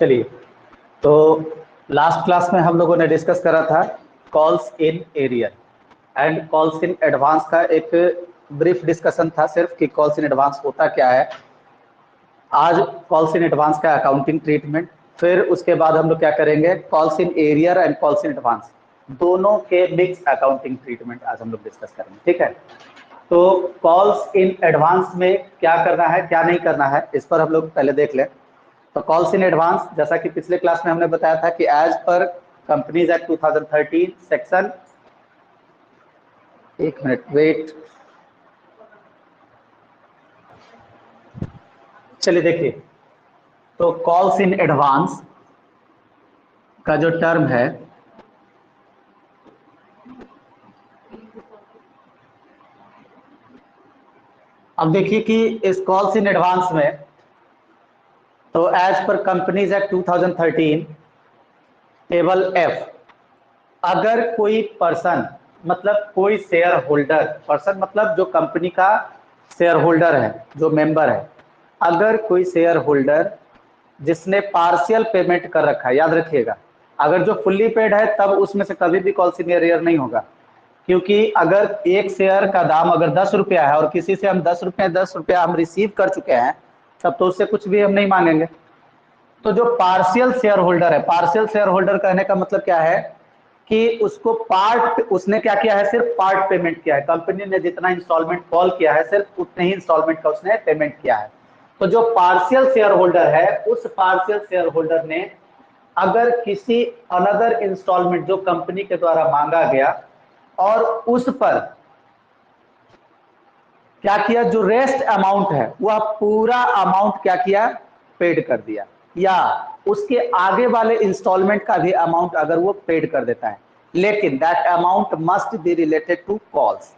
चलिए, तो last class में हम लोगों ने डिस्कस करा था calls in arrear and calls in advance का एक ब्रीफ डिस्कशन था सिर्फ कि कॉल्स इन एडवांस होता क्या है। आज कॉल्स इन एडवांस का अकाउंटिंग ट्रीटमेंट, फिर उसके बाद हम लोग क्या करेंगे calls in arrear and calls in advance दोनों के मिक्स अकाउंटिंग ट्रीटमेंट आज हम लोग डिस्कस करेंगे। ठीक है, तो कॉल्स इन एडवांस में क्या करना है क्या नहीं करना है इस पर हम लोग पहले देख लें। तो कॉल्स इन एडवांस, जैसा कि पिछले क्लास में हमने बताया था कि एज पर कंपनीज एक्ट 2013 सेक्शन, एक मिनट वेट, चलिए देखिए, तो कॉल्स इन एडवांस का जो टर्म है अब देखिए कि इस कॉल्स इन एडवांस में तो एज पर कंपनीज एक्ट 2013 टेबल एफ, अगर कोई पर्सन मतलब कोई शेयर होल्डर, पर्सन मतलब जो कंपनी का शेयर होल्डर है, जो मेंबर है, अगर कोई शेयर होल्डर जिसने पार्शियल पेमेंट कर रखा है, याद रखिएगा अगर जो फुल्ली पेड है तब उसमें से कभी भी कॉल्स इन एरियर नहीं होगा, क्योंकि अगर एक शेयर का दाम अगर 10 रुपया है और किसी से हम 10 रुपया हम रिसीव कर चुके हैं तब तो उससे कुछ भी हम नहीं मांगेंगे। तो जो पार्शियल शेयर होल्डर है, पार्शियल शेयर होल्डर कहने का मतलब क्या है कि उसको पार्ट, उसने क्या किया है, सिर्फ पार्ट पेमेंट किया है, कंपनी ने जितना इंस्टॉलमेंट कॉल किया है सिर्फ उतने ही इंस्टॉलमेंट का उसने पेमेंट किया है। तो जो पार्शियल शेयर होल्डर है उस पार्शियल शेयर होल्डर ने अगर किसी अनदर इंस्टॉलमेंट जो कंपनी के द्वारा मांगा गया और उस पर क्या किया, जो रेस्ट अमाउंट है वह पूरा अमाउंट क्या किया, पेड कर दिया, या उसके आगे वाले इंस्टॉलमेंट का भी अमाउंट अगर वो पेड कर देता है, लेकिन that amount must be related to calls.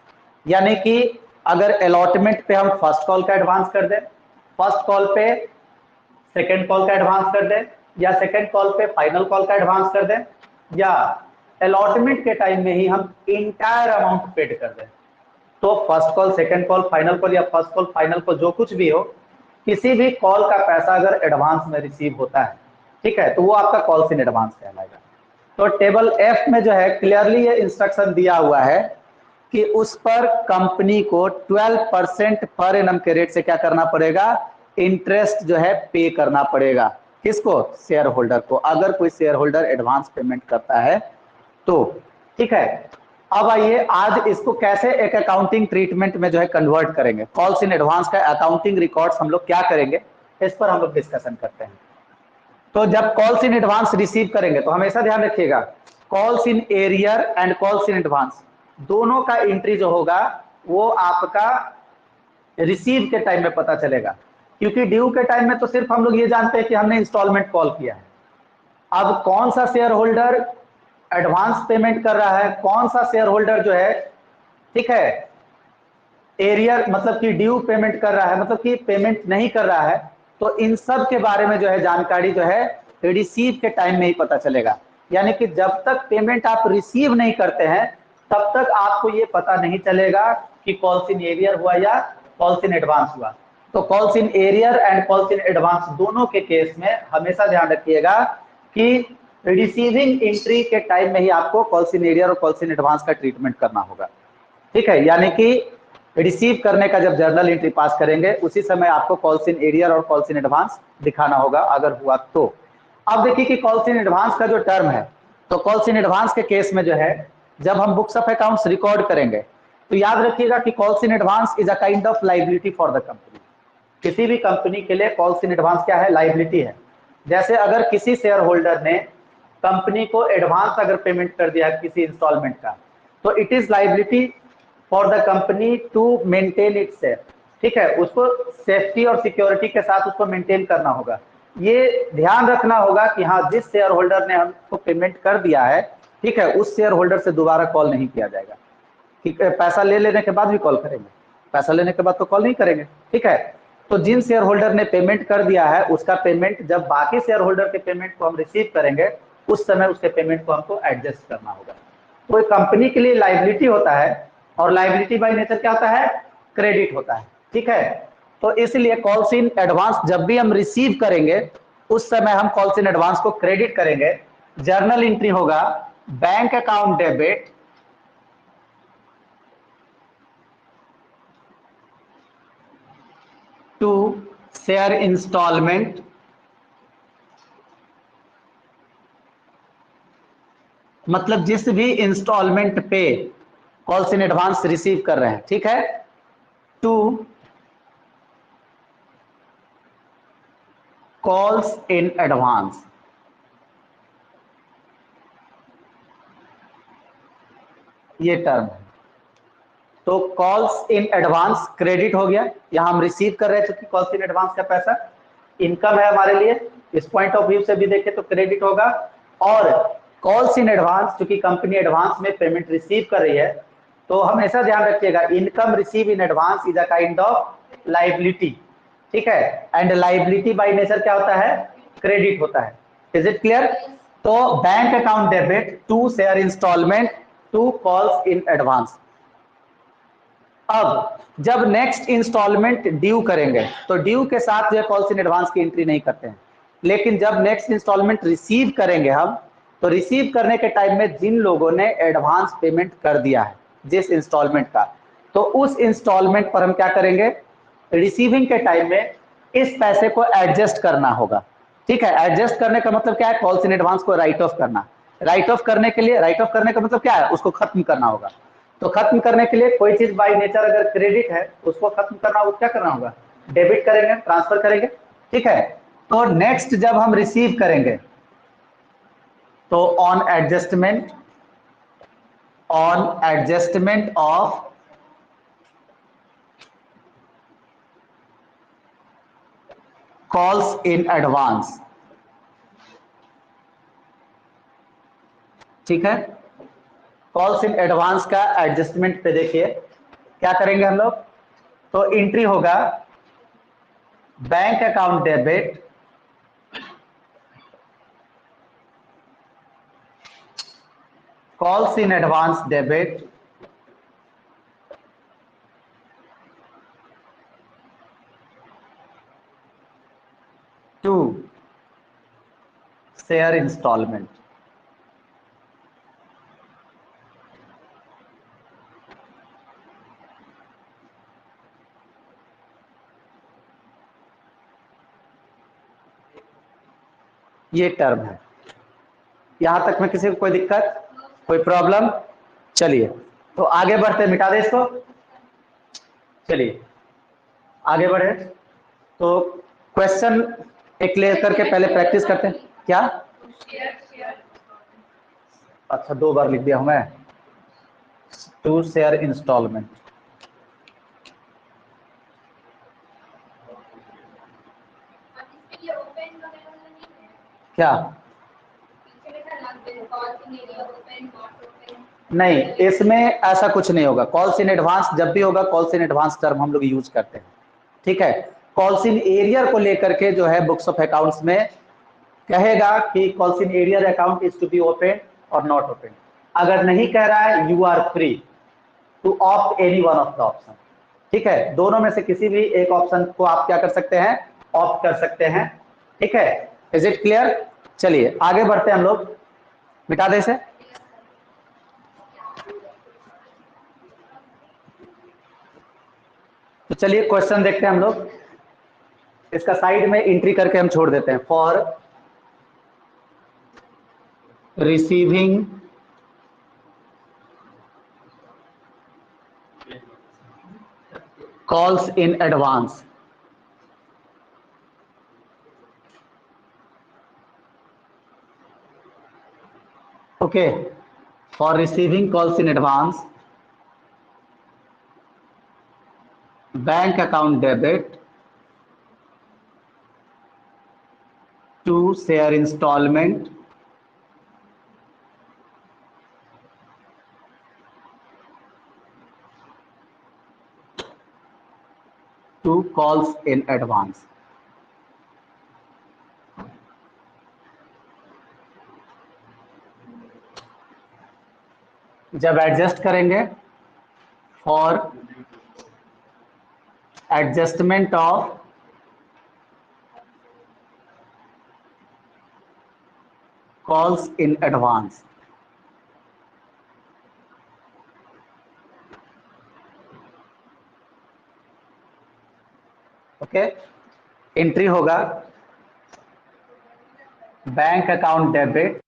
यानी कि अगर अलॉटमेंट पे हम फर्स्ट कॉल का एडवांस कर दें, फर्स्ट कॉल पे सेकेंड कॉल का एडवांस कर दें, या सेकेंड कॉल पे फाइनल कॉल का एडवांस कर दें, या अलॉटमेंट के टाइम में ही हम इंटायर अमाउंट पेड कर दें, तो first call second call final call या फर्स्ट कॉल फाइनल कॉल जो कुछ भी हो, किसी भी कॉल का पैसा अगर एडवांस में रिसीव होता है, ठीक है, तो वो आपका कॉल्स इन एडवांस कहलाएगा। तो टेबल एफ में जो है क्लियरली ये इंस्ट्रक्शन दिया हुआ है कि उस पर कंपनी को 12% पर एनम के रेट से क्या करना पड़ेगा, इंटरेस्ट जो है पे करना पड़ेगा। किसको, शेयर होल्डर को, अगर कोई शेयर होल्डर एडवांस पेमेंट करता है तो। ठीक है, अब आइए आज इसको कैसे एक अकाउंटिंग ट्रीटमेंट में जो है कन्वर्ट करेंगे, कॉल्स इन एडवांस का अकाउंटिंग रिकॉर्ड्स हम लोग क्या करेंगे इस पर हम लोग डिस्कशन करते हैं। तो जब कॉल्स इन एडवांस रिसीव करेंगे तो हमेशा ध्यान रखिएगा calls in arrear and calls in advance दोनों का एंट्री जो होगा वो आपका रिसीव के टाइम में पता चलेगा, क्योंकि ड्यू के टाइम में तो सिर्फ हम लोग ये जानते हैं कि हमने इंस्टॉलमेंट कॉल किया है। अब कौन सा शेयर होल्डर एडवांस पेमेंट कर रहा है, कौन सा शेयर होल्डर जो है, ठीक है, एरियर मतलब कि ड्यू पेमेंट कर रहा है, मतलब कि पेमेंट नहीं कर रहा है, तो इन सब के बारे में जो है जानकारी जो है रिसीव के टाइम में ही पता चलेगा। यानी कि जब तक पेमेंट आप रिसीव नहीं करते हैं तब तक आपको ये पता नहीं चलेगा कि कॉल्स इन एरियर हुआ या कॉल्स इन एडवांस हुआ। तो calls in arrear and calls in advance दोनों के केस में हमेशा ध्यान रखिएगा कि रिसीविंग एंट्री के टाइम में ही आपको कॉल्स इन एरियर और कॉल्स इन एडवांस का ट्रीटमेंट करना होगा। ठीक है, यानी कि रिसीव करने का जब जर्नल एंट्री पास करेंगे उसी समय आपको कॉल्स इन एरियर और कॉल्स इन एडवांस दिखाना होगा अगर हुआ तो। अब देखिए कि कॉल्स इन एडवांस का जो टर्म है, तो कॉल्स इन एडवांस के केस में जो है जब हम बुक्स ऑफ अकाउंट्स रिकॉर्ड करेंगे तो याद रखिएगा कि calls in advance is a kind of liability for the company. किसी भी कंपनी के लिए कॉल्स इन एडवांस क्या है, लाइबिलिटी है। जैसे अगर किसी शेयर होल्डर ने कंपनी को एडवांस अगर पेमेंट कर दिया किसी इंस्टॉलमेंट का, तो it is liability for the company to maintain its safe. ठीक है, उसको सेफ्टी और सिक्योरिटी के साथ उसको मेंटेन करना होगा। ये ध्यान रखना होगा कि हाँ, जिस शेयर होल्डर ने हमको पेमेंट कर दिया है, ठीक है, उस शेयर होल्डर से दोबारा कॉल नहीं किया जाएगा। ठीक है, पैसा ले लेने के बाद भी कॉल करेंगे, पैसा लेने के बाद तो कॉल नहीं करेंगे। ठीक है, तो जिन शेयर होल्डर ने पेमेंट कर दिया है उसका पेमेंट जब बाकी शेयर होल्डर के पेमेंट को हम रिसीव करेंगे उस समय उसके पेमेंट को हमको एडजस्ट करना होगा। तो कंपनी के लिए लाइबिलिटी होता है और लाइबिलिटी बाय नेचर क्या होता है, क्रेडिट होता है। ठीक है, तो इसलिए कॉल्स इन एडवांस जब भी हम रिसीव करेंगे उस समय हम कॉल्स इन एडवांस को क्रेडिट करेंगे। जर्नल एंट्री होगा bank account debit to share instalment मतलब जिस भी इंस्टॉलमेंट पे कॉल्स इन एडवांस रिसीव कर रहे हैं, ठीक है, टू कॉल्स इन एडवांस। ये टर्म है। तो कॉल्स इन एडवांस क्रेडिट हो गया, यहां हम रिसीव कर रहे थे कि कॉल्स इन एडवांस का पैसा इनकम है हमारे लिए, इस पॉइंट ऑफ व्यू से भी देखें तो क्रेडिट होगा। और कॉल्स इन एडवांस क्योंकि कंपनी एडवांस में पेमेंट रिसीव कर रही है, तो हमेशा ध्यान रखिएगा income receive in advance is a kind of liability, ठीक है, एंड लाइबिलिटी बाय नेचर क्या होता है, क्रेडिट होता है। Is it clear? तो bank account debit to share installment to calls in advance. अब जब नेक्स्ट इंस्टॉलमेंट ड्यू करेंगे तो ड्यू के साथ जो कॉल्स इन एडवांस की एंट्री नहीं करते हैं, लेकिन जब नेक्स्ट इंस्टॉलमेंट रिसीव करेंगे हम, तो रिसीव करने के टाइम में जिन लोगों ने एडवांस पेमेंट कर दिया है जिस इंस्टॉलमेंट का, तो उस इंस्टॉलमेंट पर हम क्या करेंगे, रिसीविंग के टाइम में इस पैसे को एडजस्ट करना होगा, ठीक है। एडजस्ट करने का मतलब क्या है, कॉल्स इन एडवांस को राइट ऑफ करना। राइट ऑफ करने के लिए, राइट ऑफ करने का मतलब क्या है, उसको खत्म करना होगा। तो खत्म करने के लिए कोई चीज बाय नेचर अगर क्रेडिट है उसको खत्म करना होगा, क्या करना होगा, डेबिट करेंगे, ट्रांसफर करेंगे, ठीक है। तो नेक्स्ट जब हम रिसीव करेंगे तो on adjustment of calls in advance, ठीक है। कॉल्स इन एडवांस का एडजस्टमेंट पे देखिए क्या करेंगे हम लोग, तो एंट्री होगा bank account debit calls in advance debit to share instalment. ये टर्म है। यहां तक में किसी को कोई दिक्कत, कोई प्रॉब्लम? चलिए तो आगे बढ़ते, मिटा दे इसको। चलिए आगे बढ़े, तो क्वेश्चन एक लेकर के पहले प्रैक्टिस करते हैं। क्या? अच्छा, 2 बार लिख दिया हूं मैं, टू शेयर इंस्टॉलमेंट। क्या? नहीं, इसमें ऐसा कुछ नहीं होगा। कॉल्स इन एडवांस जब भी होगा, कॉल्स इन एडवांस टर्म हम लोग यूज करते हैं, ठीक है। कॉल्स इन एरियर को लेकर के जो है बुक्स ऑफ अकाउंट्स में कहेगा कि calls in arrear account is to be open और नॉट ओपन। अगर नहीं कह रहा है, you are free to opt any one of the option, ठीक है। दोनों में से किसी भी एक ऑप्शन को आप क्या कर सकते हैं, ऑप्ट कर सकते हैं, ठीक है। Is it clear? चलिए आगे बढ़ते हैं हम लोग, मिटा दे इसे। तो चलिए क्वेश्चन देखते हैं हम लोग, इसका साइड में एंट्री करके हम छोड़ देते हैं। For receiving calls in advance, okay, for receiving calls in advance bank account debit to share installment to calls in advance. जब एडजस्ट करेंगे for adjustment of calls in advance. Okay, entry होगा bank account debit,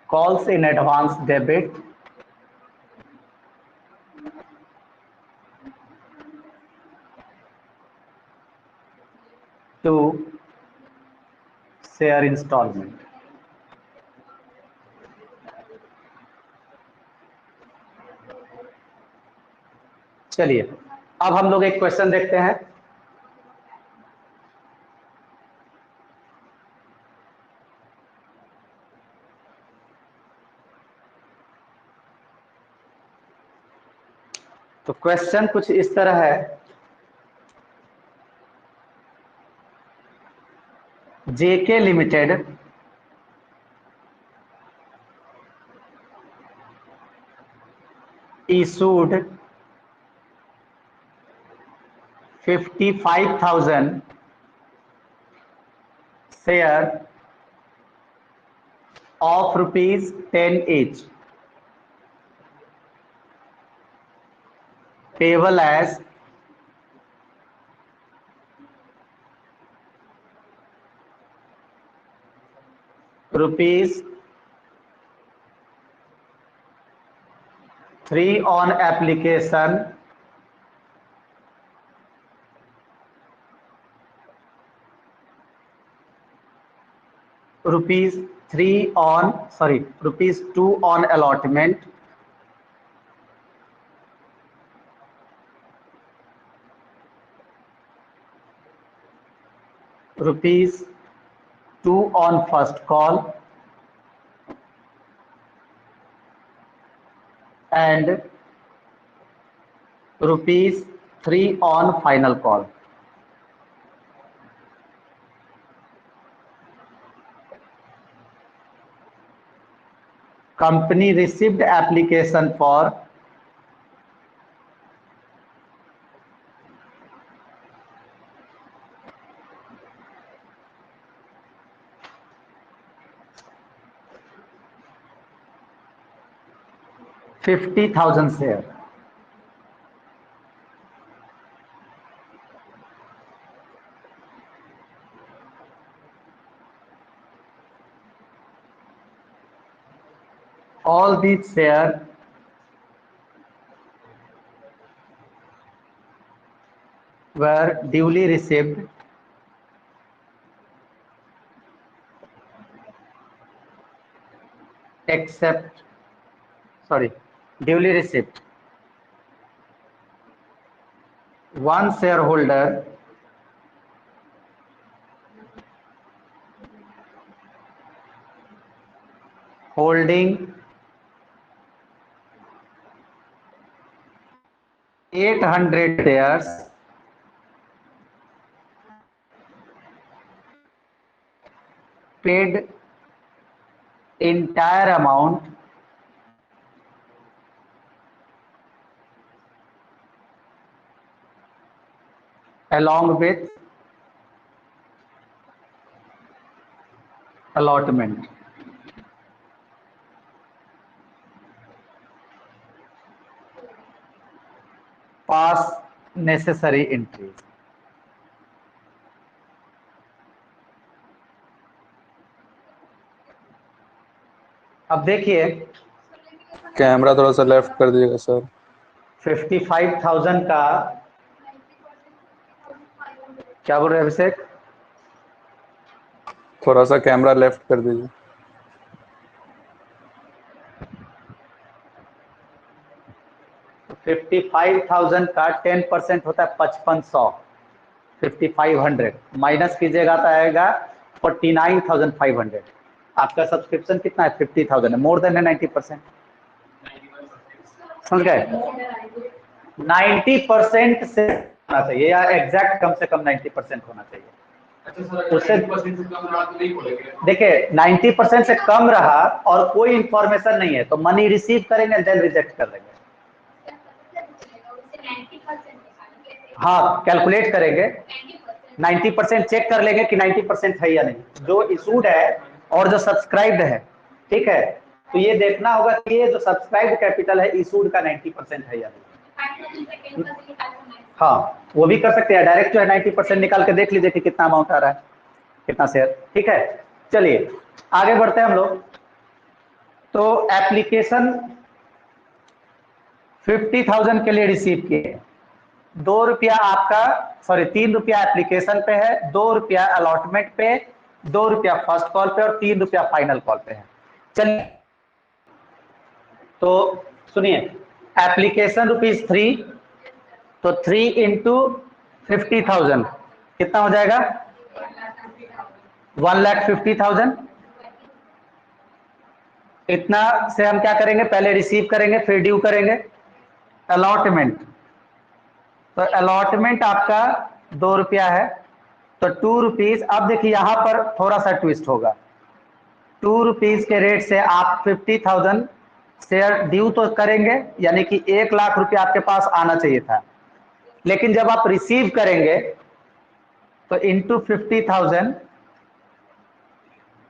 calls in advance debit to share installment. चलिए अब हम लोग एक question देखते हैं। तो क्वेश्चन कुछ इस तरह है, जेके limited issued 55,000 share of rupees 10 each, payable as rupees 3 on application rupees 2 on allotment, rupees 2 on first call, and rupees 3 on final call. Company received application for $50,000 share. All these shares were duly received duly received. One shareholder holding 800 shares paid entire amount along with allotment. Pass necessary entries. अब देखिए, camera थोड़ा सा left कर दीजिएगा sir. 55,000 का क्या बोल रहे हैं अभिषेक? थोड़ा सा कैमरा लेफ्ट कर दीजिए। तो 55,000 का 10% होता है 5500, 5500 माइनस कीजिएगा तो आएगा 49,500। आपका सब्सक्रिप्शन कितना है? 50,000 है, मोर देन है 90%। समझ गए? 90% से होना चाहिए या एग्जैक्ट कम से कम 90% होना चाहिए। उससे देखिए 90% से कम रहा और कोई इंफॉर्मेशन नहीं है तो मनी रिसीव करेंगे, देन रिजेक्ट कर देंगे। हाँ कैलकुलेट करेंगे, 90% चेक कर लेंगे कि 90% है या नहीं, जो इशूड है और जो सब्सक्राइब्ड है, ठीक है। तो ये देखना होगा कि ये जो सब्सक्राइब्ड कैपिटल है इशूड का 90% है या नहीं। हाँ वो भी कर सकते हैं, डायरेक्ट जो है 90% निकाल के देख लीजिए कि कितना अमाउंट आ रहा है, कितना शेयर, ठीक है। चलिए आगे बढ़ते हैं हम लोग। तो एप्लीकेशन 50,000 के लिए रिसीव किए, 2 रुपया आपका, सॉरी 3 रुपया एप्लीकेशन पे है, 2 रुपया अलॉटमेंट पे, 2 रुपया फर्स्ट कॉल पे और 3 रुपया फाइनल कॉल पे है। चलिए तो सुनिए, एप्लीकेशन ₹3, तो 3 इंटू 50,000 कितना हो जाएगा? 1,50,000। इतना से हम क्या करेंगे, पहले रिसीव करेंगे फिर ड्यू करेंगे। अलॉटमेंट, तो अलॉटमेंट आपका 2 रुपया है, तो 2 रुपीज। अब देखिए यहां पर थोड़ा सा ट्विस्ट होगा, 2 रुपीज के रेट से आप 50,000 शेयर ड्यू तो करेंगे, यानी कि 1,00,000 रुपया आपके पास आना चाहिए था, लेकिन जब आप रिसीव करेंगे तो इंटू 50,000,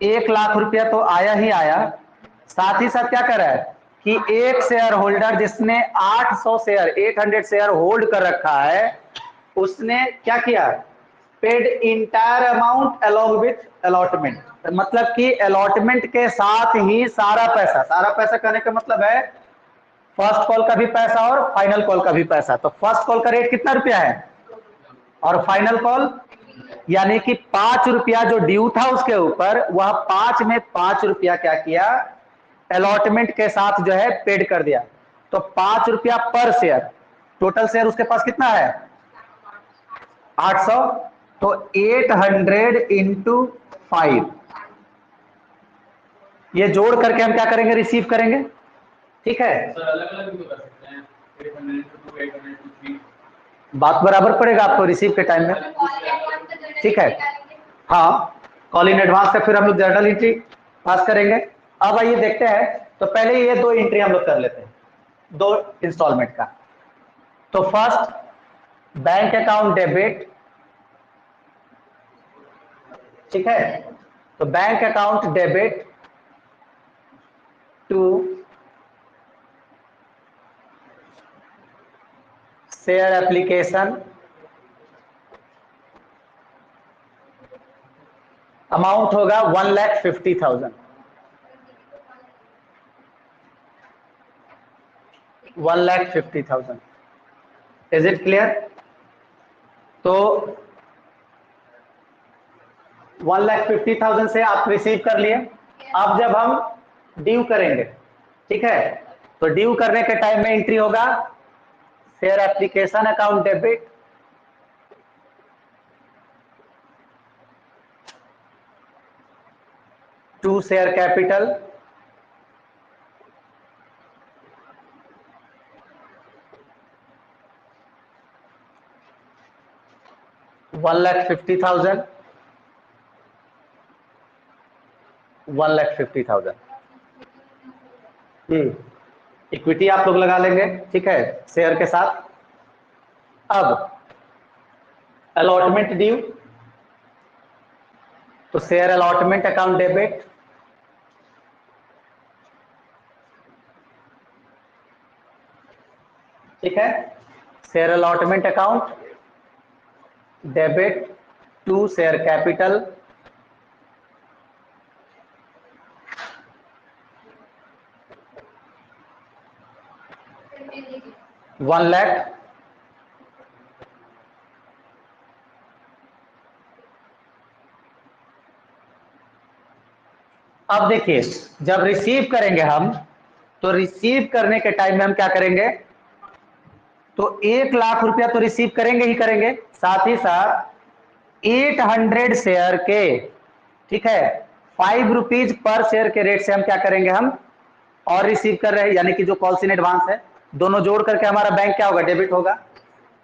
1,00,000 रुपया तो आया ही आया, साथ ही साथ क्या कर रहा है कि एक शेयर होल्डर जिसने 800 शेयर 800 शेयर होल्ड कर रखा है, उसने क्या किया, paid entire amount along with allotment. मतलब कि अलॉटमेंट के साथ ही सारा पैसा, सारा पैसा कहने का मतलब है फर्स्ट कॉल का भी पैसा और फाइनल कॉल का भी पैसा। तो फर्स्ट कॉल का रेट कितना रुपया है और फाइनल कॉल, यानी कि 5 रुपया जो ड्यू था उसके ऊपर, वह 5 में 5 रुपया क्या किया, अलॉटमेंट के साथ जो है पेड कर दिया। तो 5 रुपया पर शेयर, टोटल शेयर उसके पास कितना है 800, तो 800 इंटू 5, ये जोड़ करके हम क्या करेंगे, रिसीव करेंगे, ठीक है। बात बराबर पड़ेगा आपको रिसीव के टाइम में, ठीक है। हाँ कॉल इन एडवांस का फिर हम लोग जर्नल एंट्री पास करेंगे। अब आइए देखते हैं, तो पहले ये 2 एंट्री हम लोग कर लेते हैं, 2 इंस्टॉलमेंट का। तो फर्स्ट बैंक अकाउंट डेबिट, ठीक है। तो bank account debit to share application, amount होगा 1,50,000, 1,50,000। Is it clear? तो 1,50,000 से आप रिसीव कर लिए। अब जब हम ड्यू करेंगे, ठीक है, तो ड्यू करने के टाइम में एंट्री होगा share application account debit to share capital, $1,50,000, 1,50,000। Equity आप लोग लगा लेंगे, ठीक है, शेयर के साथ। अब अलॉटमेंट ड्यू, तो शेयर अलॉटमेंट अकाउंट डेबिट, ठीक है, share allotment account debit to share capital, $1,00,000। अब देखिए जब रिसीव करेंगे हम, तो रिसीव करने के टाइम में हम क्या करेंगे, तो 1,00,000 रुपया तो रिसीव करेंगे ही करेंगे, साथ ही साथ 800 शेयर के, ठीक है, 5 रुपीज पर शेयर के रेट से हम क्या करेंगे, हम और रिसीव कर रहे हैं, यानी कि जो कॉल्स इन एडवांस है, दोनों जोड़ करके हमारा बैंक क्या होगा, डेबिट होगा,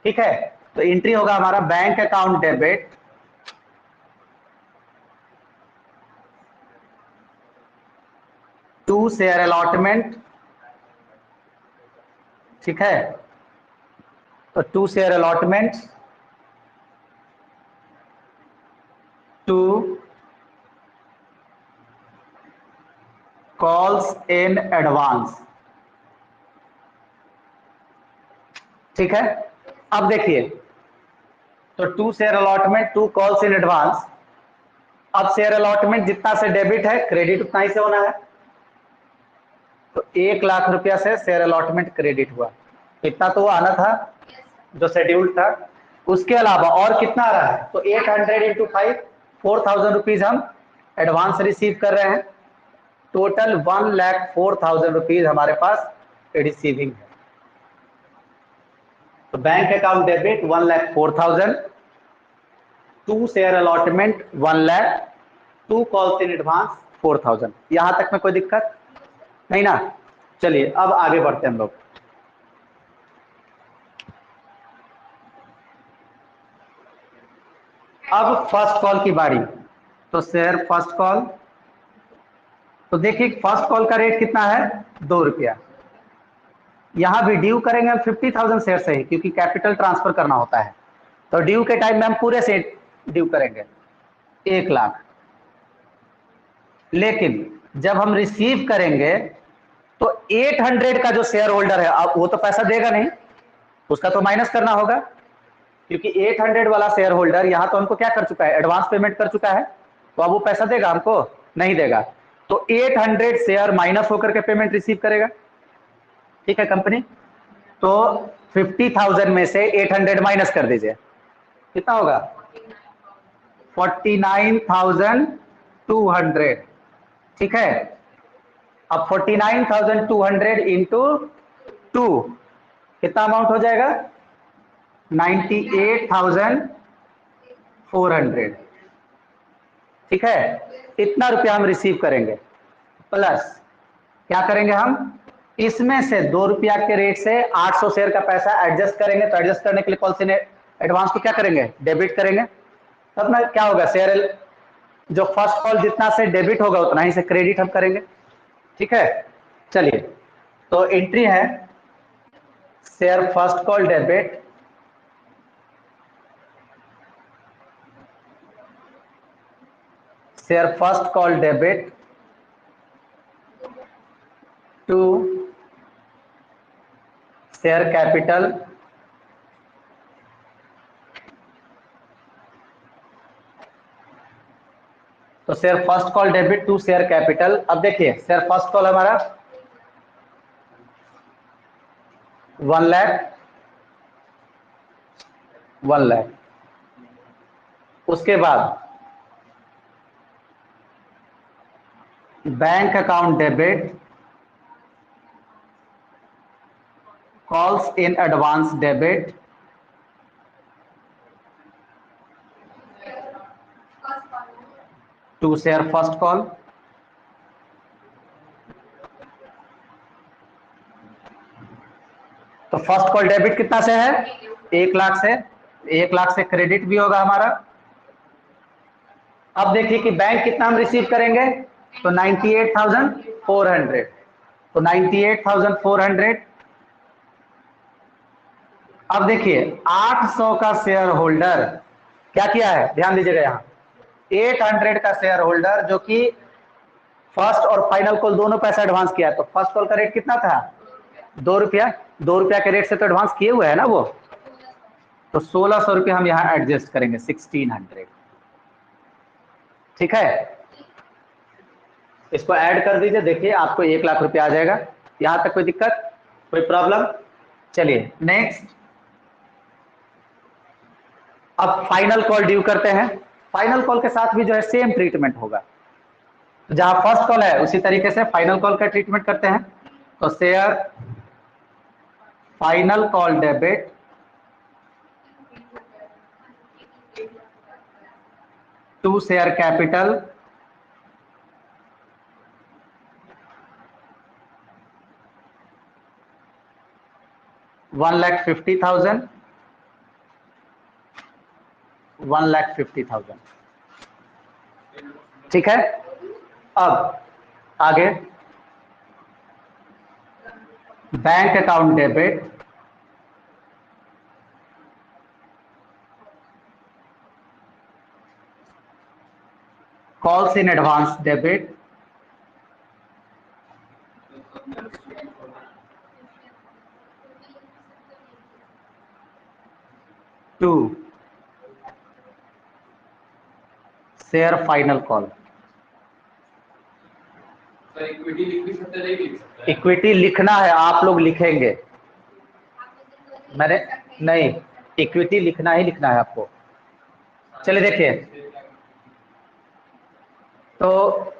ठीक है। तो एंट्री होगा हमारा bank account debit to share allotment, ठीक है, तो to share allotment calls in advance. ठीक है, अब देखिए, तो 2 share allotment, 2 calls in advance. अब शेयर अलॉटमेंट जितना से डेबिट है, क्रेडिट उतना ही से होना है। तो 1 लाख रुपया से शेयर अलॉटमेंट क्रेडिट हुआ, इतना तो वो आना था जो शेड्यूल था। उसके अलावा और कितना आ रहा है, तो 800 इंटू 5, 4000 रुपीज हम एडवांस रिसीव कर रहे हैं। टोटल 1,04,000 रुपीज हमारे पास रिसीविंग है। तो bank account debit 1,04,000, 2 share allotment 1 lakh, 2 calls in advance 4,000। यहां तक में कोई दिक्कत नहीं ना? चलिए अब आगे बढ़ते हैं हम लोग। अब फर्स्ट कॉल की बारी। तो शेयर फर्स्ट कॉल, तो देखिए फर्स्ट कॉल का रेट कितना है, 2 रुपया। यहां भी ड्यू करेंगे हम 50,000 शेयर से ही, क्योंकि कैपिटल ट्रांसफर करना होता है। तो ड्यू के टाइम में हम पूरे से ड्यू करेंगे 1 लाख। लेकिन जब हम रिसीव करेंगे तो 800 का जो शेयर होल्डर है, अब वो तो पैसा देगा नहीं, उसका तो माइनस करना होगा, क्योंकि 800 वाला शेयर होल्डर यहां तो हमको क्या कर चुका है, एडवांस पेमेंट कर चुका है। तो अब वो पैसा देगा हमको, नहीं देगा। तो 800 शेयर माइनस होकर के पेमेंट रिसीव करेगा। ठीक है कंपनी, तो 50,000 में से 800 माइनस कर दीजिए, कितना होगा, 49,200। ठीक है, अब 49,200 इंटू 2 कितना अमाउंट हो जाएगा, 98,400। ठीक है, इतना रुपया हम रिसीव करेंगे। प्लस क्या करेंगे हम, इसमें से 2 रुपया के रेट से 800 शेयर का पैसा एडजस्ट करेंगे। तो एडजस्ट करने के लिए कॉल से एडवांस को क्या करेंगे, डेबिट करेंगे। तब ना क्या होगा, शेयर जो फर्स्ट कॉल जितना से डेबिट होगा उतना ही से क्रेडिट हम करेंगे। ठीक है, चलिए तो एंट्री है share first call debit, share first call debit to share capital तो share first call debit to share capital. अब देखिए शेयर फर्स्ट कॉल हमारा 1 लाख, 1 लाख। उसके बाद bank account debit, calls in advance debit, to share first call. तो first call debit कितना से है, 1 लाख से, 1 लाख से क्रेडिट भी होगा हमारा। अब देखिए कि बैंक कितना हम रिसीव करेंगे, तो 98,400। तो 98,400। अब देखिए 800 का शेयर होल्डर क्या किया है, ध्यान दीजिएगा यहाँ, 800 का शेयर होल्डर जो कि फर्स्ट और फाइनल कॉल दोनों पैसा एडवांस किया है। तो फर्स्ट कॉल का रेट कितना था, 2 रुपया। 2 रुपया के रेट से तो एडवांस किए हुए है ना वो, तो 1600 रुपया हम यहाँ एडजस्ट करेंगे, 1600। ठीक है, इसको ऐड कर दीजिए, देखिए आपको 1 लाख रुपया आ जाएगा। यहां तक कोई दिक्कत, कोई प्रॉब्लम? चलिए नेक्स्ट, अब फाइनल कॉल ड्यू करते हैं। फाइनल कॉल के साथ भी जो है सेम ट्रीटमेंट होगा, जहां फर्स्ट कॉल है उसी तरीके से फाइनल कॉल का ट्रीटमेंट करते हैं। तो share final call debit to share capital, $1,50,000, 1,50,000। ठीक है, अब आगे bank account debit, calls in advance debit, to share final call. Equity लिख भी सकते नहीं लिख सकते? इक्विटी लिखना है, आप लोग लिखेंगे, मैंने नहीं, इक्विटी लिखना ही लिखना है आपको। चलिए देखिए, तो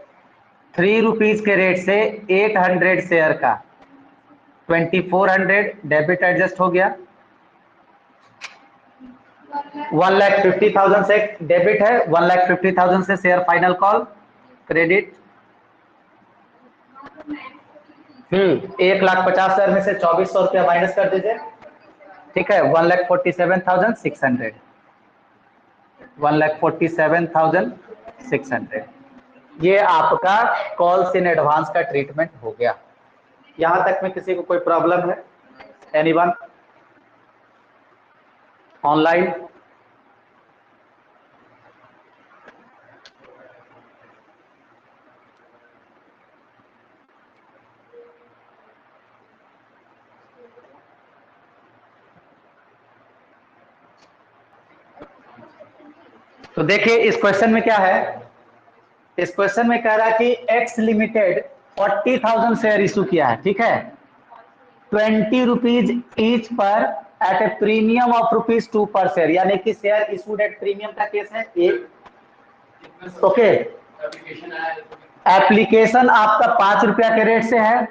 3 रुपीज के रेट से 800 शेयर का 2400 डेबिट एडजस्ट हो गया। 1,50,000 से डेबिट है, 1,50,000 से शेयर फाइनल कॉल क्रेडिट। 1,50,000 में से 2400 रुपया माइनस कर दीजिए, ठीक है, 1,47,600, 1,47,600। ये आपका कॉल्स इन एडवांस का ट्रीटमेंट हो गया। यहां तक में किसी को कोई प्रॉब्लम है? Anyone online? तो देखिए इस क्वेश्चन में क्या है, इस क्वेश्चन में कह रहा है कि एक्स लिमिटेड 40,000 शेयर इशू किया है, ठीक है, 20 रुपीज ईच पर एट ए प्रीमियम ऑफ ₹2 पर शेयर, यानी कि शेयर इशूड एट प्रीमियम का केस है एक। ओके, एप्लीकेशन आपका 5 रुपया के रेट से है,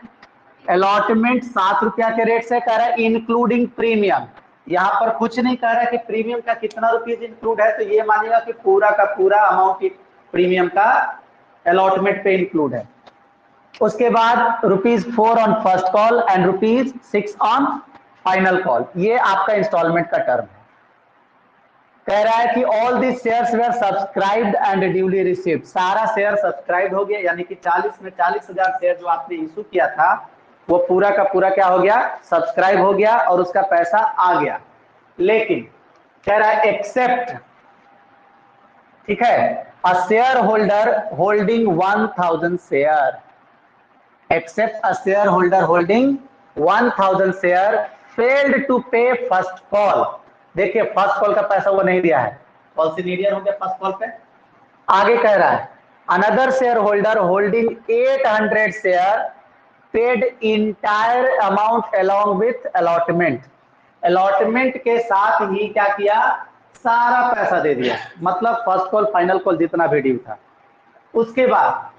अलॉटमेंट 7 रुपया के रेट से कह रहा है इंक्लूडिंग प्रीमियम। यहाँ पर कुछ नहीं कह रहा है कि प्रीमियम का कितना रुपीज इंक्लूड है, तो ये मानिएगा कि पूरा का पूरा अमाउंट प्रीमियम का अलॉटमेंट पे इंक्लूड है। उसके बाद ₹4 on first call and ₹6 on final call, ये आपका इंस्टॉलमेंट का टर्म है। कह रहा है कि all this shares were subscribed and duly received, सारा शेयर सब्सक्राइब हो गया, यानी कि 40 में 40,000 शेयर जो आपने इशू किया था वो पूरा का पूरा क्या हो गया, सब्सक्राइब हो गया और उसका पैसा आ गया। लेकिन कह रहा है एक्सेप्ट, ठीक है, a share holder holding 1,000 share, except a share holder holding 1,000 share failed to pay first call. देखिए फर्स्ट कॉल का पैसा वो नहीं दिया है, कॉन्सिनियरियन हो गया फर्स्ट कॉल पे। आगे कह रहा है another share holder holding 800 share paid entire amount along with allotment, allotment के साथ ही क्या किया, सारा पैसा दे दिया, मतलब फर्स्ट कॉल फाइनल कॉल जितना भी ड्यू था। उसके बाद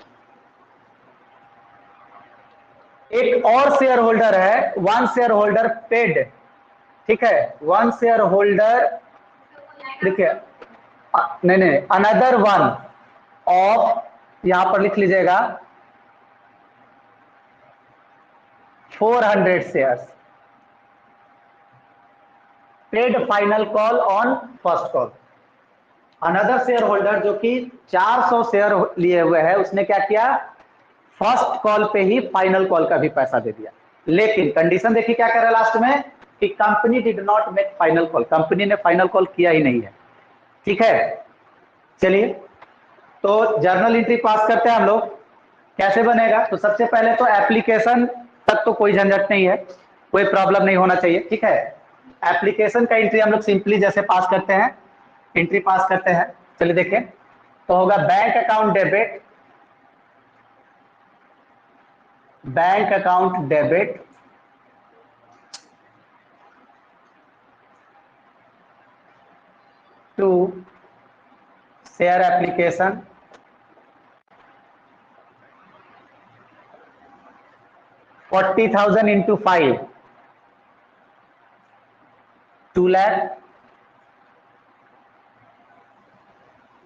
एक और शेयर होल्डर है, वन शेयर होल्डर पेड, ठीक है, वन शेयर होल्डर, देखिए नहीं, अनदर वन ऑफ, यहां पर लिख लीजिएगा 400 shares paid final call on first call. Another share holder जो कि 400 शेयर लिए हुए है, उसने क्या किया, फर्स्ट कॉल पे ही फाइनल कॉल का भी पैसा दे दिया। लेकिन कंडीशन देखिए क्या कर रहा है लास्ट में, कि company did not make final call, company ने फाइनल कॉल किया ही नहीं है, ठीक है। चलिए तो जर्नल एंट्री पास करते हैं हम लोग, कैसे बनेगा, तो सबसे पहले तो एप्लीकेशन तक तो कोई झंझट नहीं है, कोई प्रॉब्लम नहीं होना चाहिए, ठीक है। एप्लीकेशन का एंट्री हम लोग सिंपली जैसे पास करते हैं, एंट्री पास करते हैं, चलिए देखें, तो होगा bank account debit, bank account debit to share application, $40,000 into 5, 2 lakh.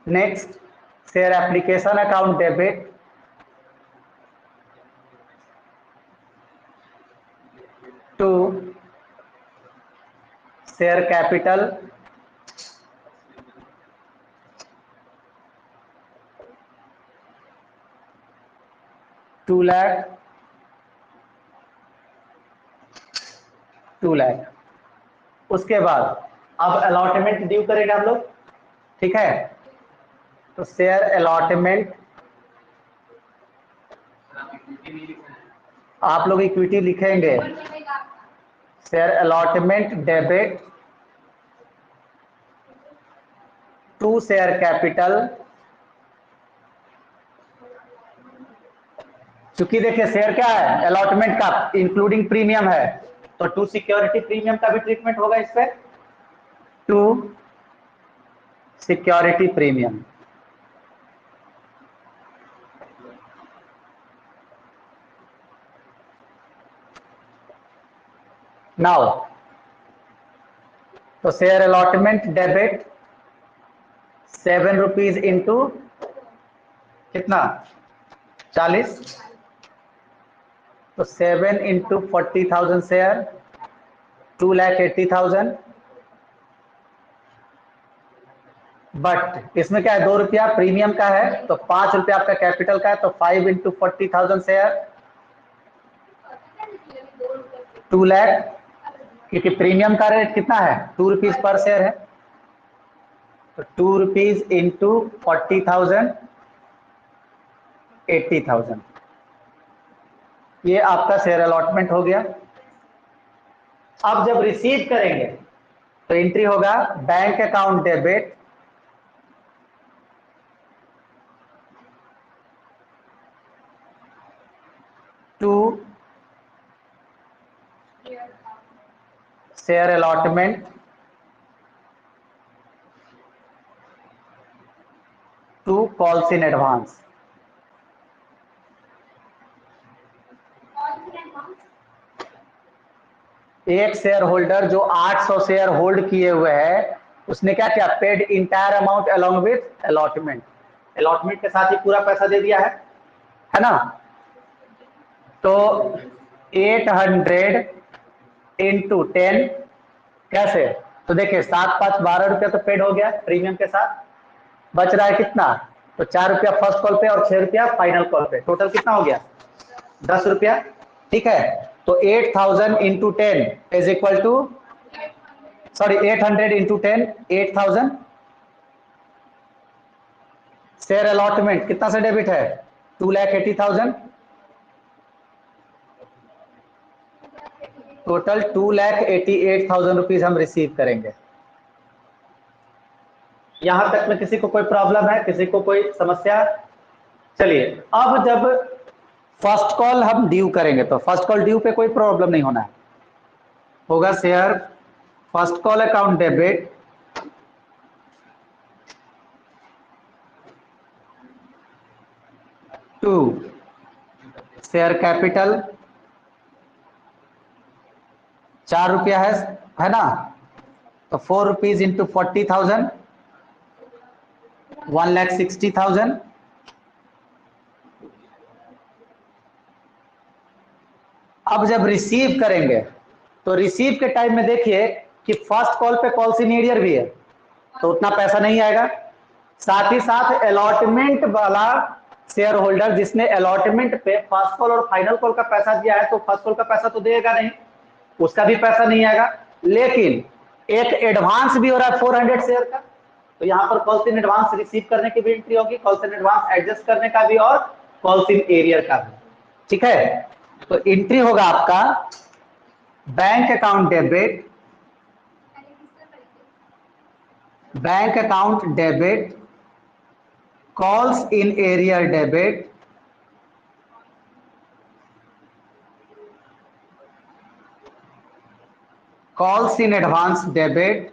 Next, share application account debit to share capital, $2 lakh, 2 lakh। उसके बाद अब अलॉटमेंट ड्यू करेंगे हम लोग, ठीक है, तो शेयर अलॉटमेंट, आप लोग इक्विटी लिखेंगे, share allotment debit to share capital, क्योंकि देखिए शेयर क्या है, अलॉटमेंट का इंक्लूडिंग प्रीमियम है, तो टू सिक्योरिटी प्रीमियम का भी ट्रीटमेंट होगा इस पे, टू सिक्योरिटी प्रीमियम। नाउ तो share allotment debit 7 rupees into कितना 40, तो 7 इंटू 40,000 शेयर 2,80,000। बट इसमें क्या है, 2 रुपया प्रीमियम का है, तो 5 रुपया आपका कैपिटल का है, तो 5 इंटू 40,000 शेयर 2 लाख, क्योंकि प्रीमियम का रेट कितना है 2 रुपीज पर शेयर है, तो 2 रुपीज इंटू 40,000 80,000, ये आपका शेयर अलॉटमेंट हो गया। अब जब रिसीव करेंगे तो एंट्री होगा bank account debit to share allotment to calls in advance. एक शेयर होल्डर जो 800 शेयर होल्ड किए हुए है, उसने क्या किया, paid entire amount along with allotment, allotment के साथ ही पूरा पैसा दे दिया है ना। तो 800 इंटू 10 कैसे, तो देखिए 7 5 12 रुपया तो पेड हो गया प्रीमियम के साथ, बच रहा है कितना, तो 4 रुपया फर्स्ट कॉल पे और 6 रुपया फाइनल कॉल पे, टोटल कितना हो गया 10 रुपया। ठीक है, तो 8,000 into 10 is equal to, sorry 800 into 10 8,000। Share allotment कितना से डेबिट है 2,80,000, टोटल 2,88,000 रुपीज हम रिसीव करेंगे। यहां तक में किसी को कोई प्रॉब्लम है, किसी को कोई समस्या? चलिए अब जब फर्स्ट कॉल हम ड्यू करेंगे, तो फर्स्ट कॉल ड्यू पे कोई प्रॉब्लम नहीं होना है, होगा share first call account debit to share capital, 4 रुपया है ना, तो 4 रुपीज इंटू 40,000 1,60,000। अब जब रिसीव करेंगे तो रिसीव के टाइम में देखिए कि फर्स्ट कॉल पे कॉल इन एरियर भी है, तो उतना पैसा नहीं आएगा, साथ ही साथ अलॉटमेंट वाला शेयर होल्डर जिसने अलॉटमेंट पे फर्स्ट कॉल और फाइनल कॉल का पैसा दिया है, तो फर्स्ट कॉल का पैसा तो देगा नहीं, उसका भी पैसा नहीं आएगा। लेकिन एक एडवांस भी हो रहा है 400 शेयर का, तो यहां पर कॉल्स इन एडवांस रिसीव करने की भी एंट्री होगी, कॉल्स इन एडवांस एडजस्ट करने का भी और कॉल्स इन एरियर का भी। ठीक है, तो एंट्री होगा आपका bank account debit, bank account debit calls in arrear debit calls in advance debit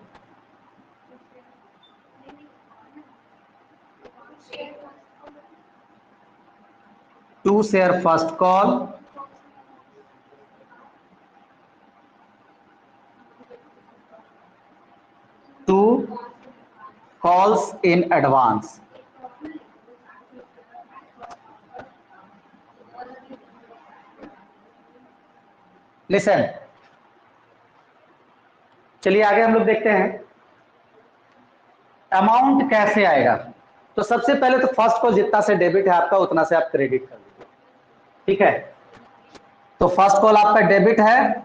to share first call to calls in advance. Listen, चलिए आगे हम लोग देखते हैं अमाउंट कैसे आएगा। तो सबसे पहले तो फर्स्ट कॉल जितना से डेबिट है आपका उतना से आप क्रेडिट कर दीजिए। ठीक है, तो फर्स्ट कॉल आपका डेबिट है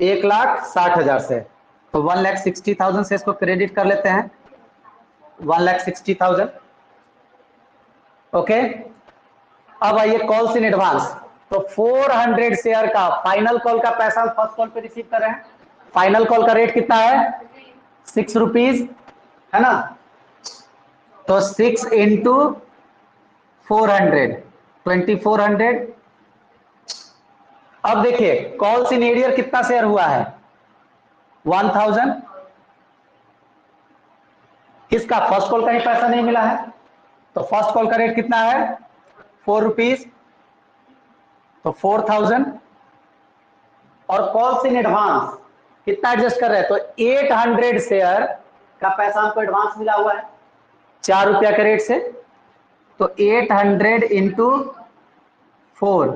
1,60,000 से, तो 1,60,000 से इसको क्रेडिट कर लेते हैं 1,60,000। ओके, अब आइए कॉल्स इन एडवांस, तो 400 शेयर का फाइनल कॉल का पैसा फर्स्ट कॉल पे रिसीव कर रहे हैं, फाइनल कॉल का रेट कितना है 6 रुपीज है ना, तो 6 इंटू 400 2400। अब देखिए कॉल्स इन एरियर कितना शेयर हुआ है 1000। किसका, फर्स्ट कॉल का ही पैसा नहीं मिला है, तो फर्स्ट कॉल का रेट कितना है 4 रुपीज, तो 4000। और कॉल्स इन एडवांस कितना एडजस्ट कर रहे हैं, तो 800 शेयर का पैसा हमको एडवांस मिला हुआ है 4 रुपया के रेट से, तो 800 इंटू 4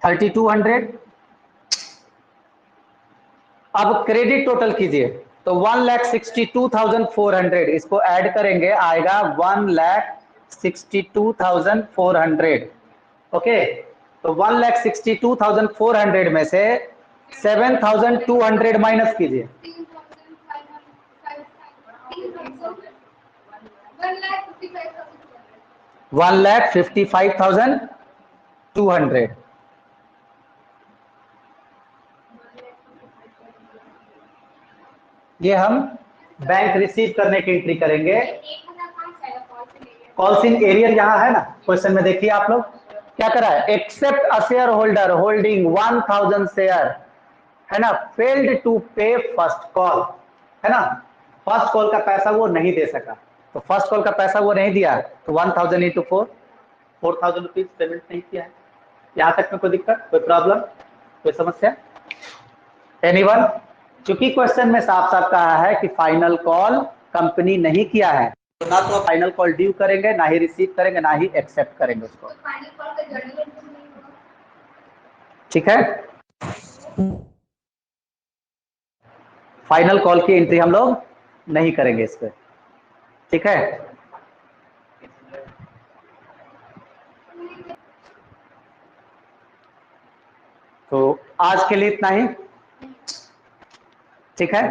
3200। अब क्रेडिट टोटल कीजिए, तो 1,62,400, इसको ऐड करेंगे आएगा 1,62,400। ओके, तो 1,62,400 में से 7,200 माइनस कीजिए, 1,55,200। ये हम बैंक रिसीव करने की एंट्री करेंगे। कॉल्स इन एरियर यहां है ना, क्वेश्चन में देखिए आप लोग क्या कर रहा है, except a share holder holding 1000 share है ना, failed to pay first call है ना, फर्स्ट कॉल का पैसा वो नहीं दे सका, तो फर्स्ट कॉल का पैसा वो नहीं दिया, तो 1000 इंटू 4 4000 रुपीज पेमेंट नहीं किया है। यहां तक में कोई दिक्कत, कोई प्रॉब्लम, कोई समस्या, एनीवन? चूंकि क्वेश्चन में साफ साफ कहा है कि फाइनल कॉल कंपनी नहीं किया है, तो ना तो फाइनल कॉल ड्यू करेंगे, ना ही रिसीव करेंगे, ना ही एक्सेप्ट करेंगे उसको। ठीक है, फाइनल कॉल की एंट्री हम लोग नहीं करेंगे इस पे। ठीक है, तो आज के लिए इतना ही। ठीक है।